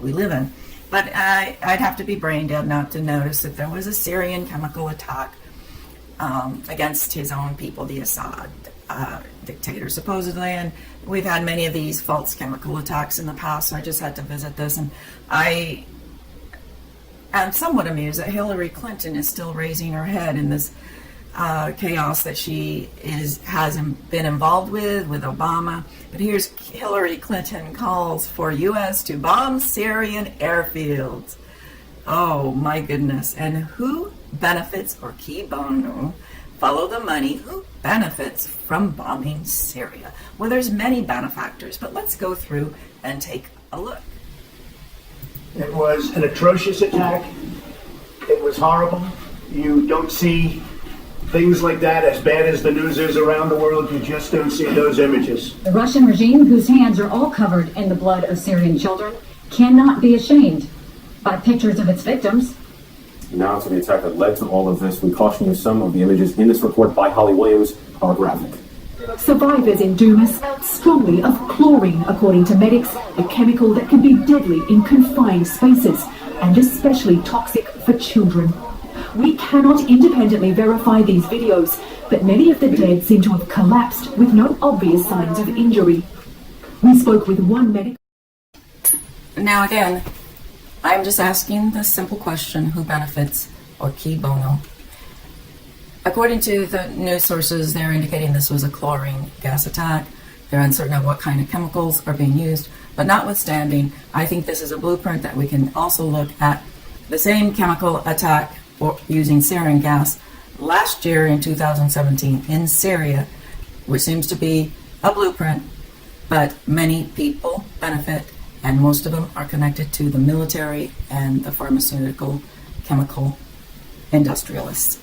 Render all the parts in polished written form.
we live in. But I'd have to be brain dead not to notice that there was a Syrian chemical attack against his own people, the Assad dictator, supposedly. And we've had many of these false chemical attacks in the past, so I just had to visit this. And I am somewhat amused that Hillary Clinton is still raising her head in this chaos that she has been involved with Obama. But here's Hillary Clinton calls for U.S. to bomb Syrian airfields. Oh my goodness. And who benefits, or key bono, follow the money, who benefits from bombing Syria? Well, there's many benefactors, but let's go through and take a look. It was an atrocious attack. It was horrible. You don't see things like that, as bad as the news is around the world. You just don't see those images. The Russian regime, whose hands are all covered in the blood of Syrian children, cannot be ashamed by pictures of its victims. Now to the attack that led to all of this, we caution you some of the images in this report by Holly Williams are graphic. Survivors in Douma smelled strongly of chlorine, according to medics, a chemical that can be deadly in confined spaces and especially toxic for children. We cannot independently verify these videos, but many of the dead seem to have collapsed with no obvious signs of injury. We spoke with one medic. Now again, I'm just asking the simple question, who benefits, or key bono? According to the news sources, they're indicating this was a chlorine gas attack. They're uncertain of what kind of chemicals are being used. But notwithstanding, I think this is a blueprint that we can also look at the same chemical attack using sarin gas last year in 2017 in Syria, which seems to be a blueprint, but many people benefit, and most of them are connected to the military and the pharmaceutical chemical industrialists.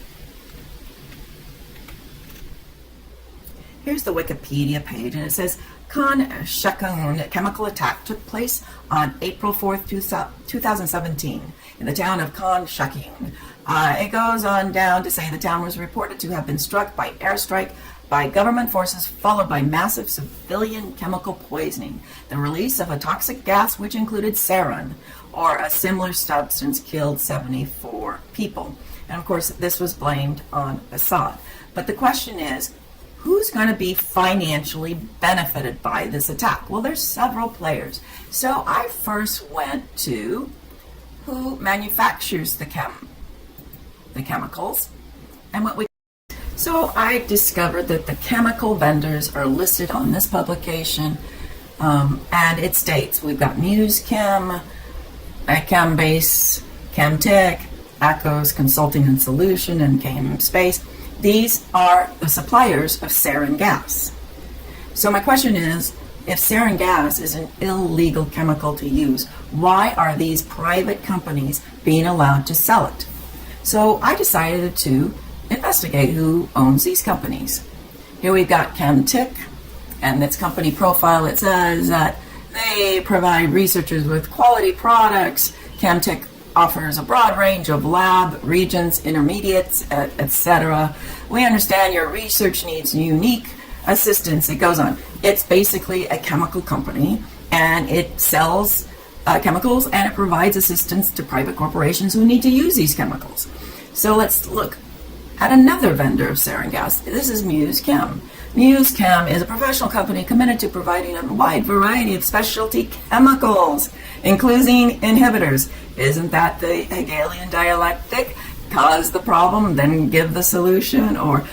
Here's the Wikipedia page, and it says, Khan Shaykhun chemical attack took place on April 4th, 2017 in the town of Khan Shaykhun. It goes on down to say the town was reported to have been struck by airstrike by government forces, followed by massive civilian chemical poisoning. The release of a toxic gas, which included sarin, or a similar substance, killed 74 people. And of course, this was blamed on Assad. But the question is, who's going to be financially benefited by this attack? Well, there's several players. So I first went to who manufactures the chemicals, and so I discovered that the chemical vendors are listed on this publication, and it states we've got MuseChem, ChemBase, ChemTech, Akos Consulting and Solution, and ChemSpace. These are the suppliers of sarin gas. So my question is, if sarin gas is an illegal chemical to use, why are these private companies being allowed to sell it? So I decided to investigate who owns these companies. Here we've got ChemTech, and its company profile, it says that they provide researchers with quality products. ChemTech offers a broad range of lab, reagents, intermediates, etc. We understand your research needs unique assistance. It goes on. It's basically a chemical company, and it sells chemicals, and it provides assistance to private corporations who need to use these chemicals. So let's look at another vendor of sarin gas. This is MuseChem. MuseChem is a professional company committed to providing a wide variety of specialty chemicals, including inhibitors. Isn't that the Hegelian dialectic? Cause the problem, then give the solution, or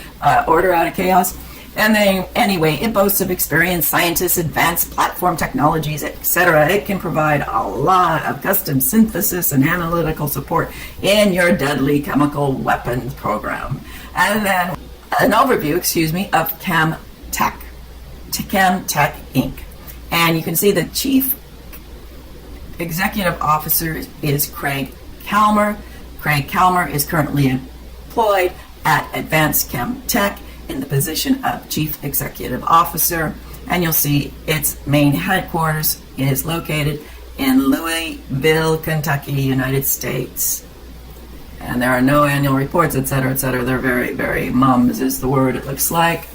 order out of chaos. And then, anyway, it boasts of experienced scientists, advanced platform technologies, etc. It can provide a lot of custom synthesis and analytical support in your deadly chemical weapons program. And then an overview, of ChemTech, ChemTech Inc. And you can see the chief executive officer is Craig Kalmer. Craig Kalmer is currently employed at Advanced ChemTech in the position of Chief Executive Officer, and you'll see its main headquarters is located in Louisville, Kentucky, United States. And there are no annual reports, etc., etc. They're very, very mums is the word, it looks like.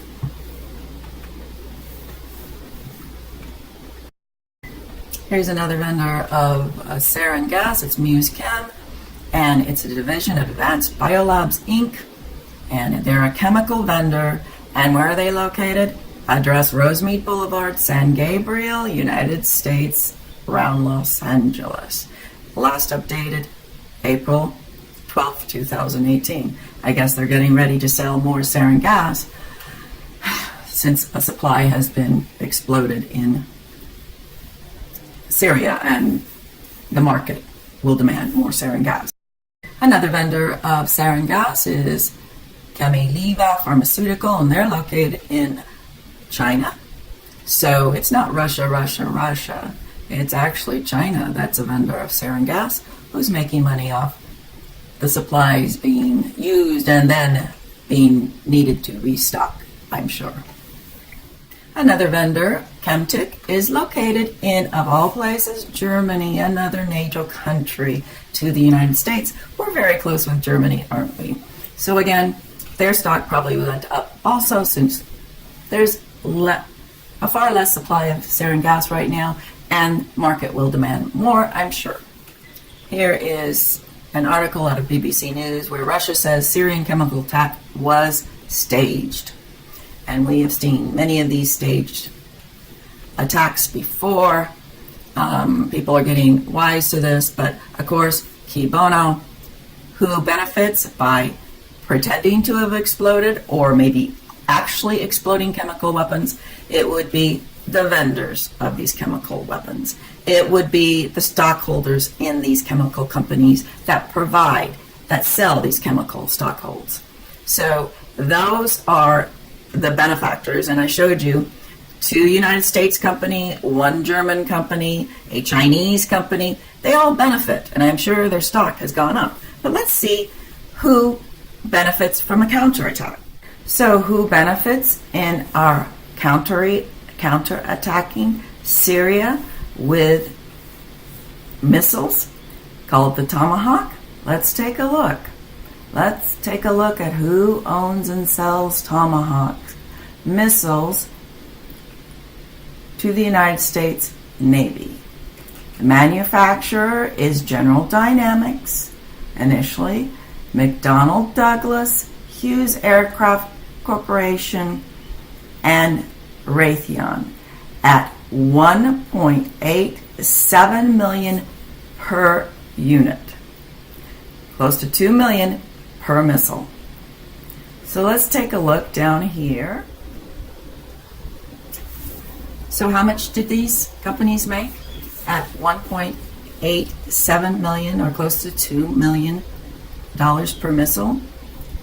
Here's another vendor of sarin gas. It's Muse Chem, and it's a division of Advanced Biolabs Inc. And they're a chemical vendor. And where are they located? Address Rosemead Boulevard, San Gabriel, United States, around Los Angeles. Last updated April 12th, 2018. I guess they're getting ready to sell more sarin gas since a supply has been exploded in Syria, and the market will demand more sarin gas. Another vendor of sarin gas is Chemiliva Pharmaceutical, and they're located in China. So it's not Russia. It's actually China that's a vendor of sarin gas who's making money off the supplies being used and then being needed to restock, I'm sure. Another vendor, Chemtech, is located in, of all places, Germany, another NATO country to the United States. We're very close with Germany, aren't we? So again, their stock probably went up also, since there's a far less supply of sarin gas right now, and market will demand more, I'm sure. Here is an article out of BBC News where Russia says Syrian chemical attack was staged. And we have seen many of these staged attacks before. People are getting wise to this, but of course, Key Bono, who benefits by pretending to have exploded or maybe actually exploding chemical weapons, it would be the vendors of these chemical weapons. It would be the stockholders in these chemical companies that sell these chemical stockholds. So those are the benefactors, and I showed you 2 United States company, 1 German company, a Chinese company. They all benefit, and I'm sure their stock has gone up. But let's see who benefits from a counterattack. So who benefits in our counterattacking Syria with missiles called the Tomahawk? Let's take a look. Let's take a look at who owns and sells Tomahawk missiles to the United States Navy. The manufacturer is General Dynamics, initially, McDonnell Douglas, Hughes Aircraft Corporation, and Raytheon at $1.87 million per unit. Close to $2 million per missile. So let's take a look down here. So how much did these companies make? At $1.87 million, or close to $2 million per missile.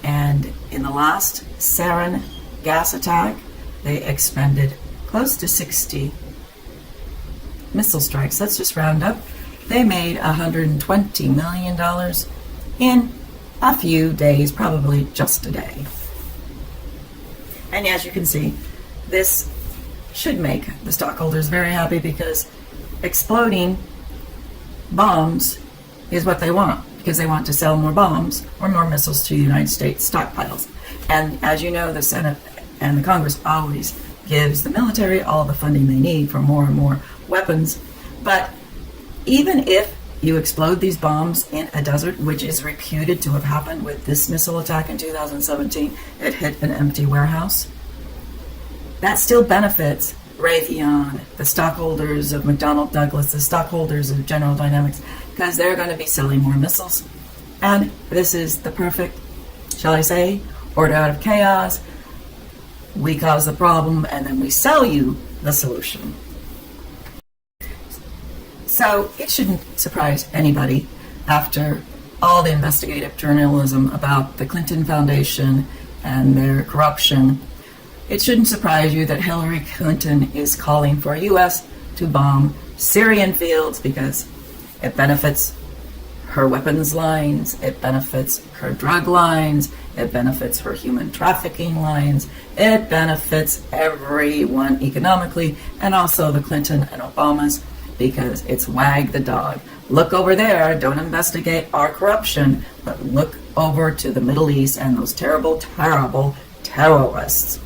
And in the last sarin gas attack, they expended close to 60 missile strikes. Let's just round up. They made $120 million in a few days, probably just a day. And as you can see, this should make the stockholders very happy, because exploding bombs is what they want, because they want to sell more bombs or more missiles to the United States stockpiles. And as you know, the Senate and the Congress always gives the military all the funding they need for more and more weapons. But even if you explode these bombs in a desert, which is reputed to have happened with this missile attack in 2017, it hit an empty warehouse, that still benefits Raytheon, the stockholders of McDonnell Douglas, the stockholders of General Dynamics, because they're going to be selling more missiles. And this is the perfect, shall I say, order out of chaos. We cause the problem, and then we sell you the solution. So it shouldn't surprise anybody, after all the investigative journalism about the Clinton Foundation and their corruption, it shouldn't surprise you that Hillary Clinton is calling for U.S. to bomb Syrian fields, because it benefits her weapons lines, it benefits her drug lines, it benefits her human trafficking lines, it benefits everyone economically, and also the Clinton and Obamas, because it's wag the dog. Look over there, don't investigate our corruption, but look over to the Middle East and those terrible, terrible terrorists.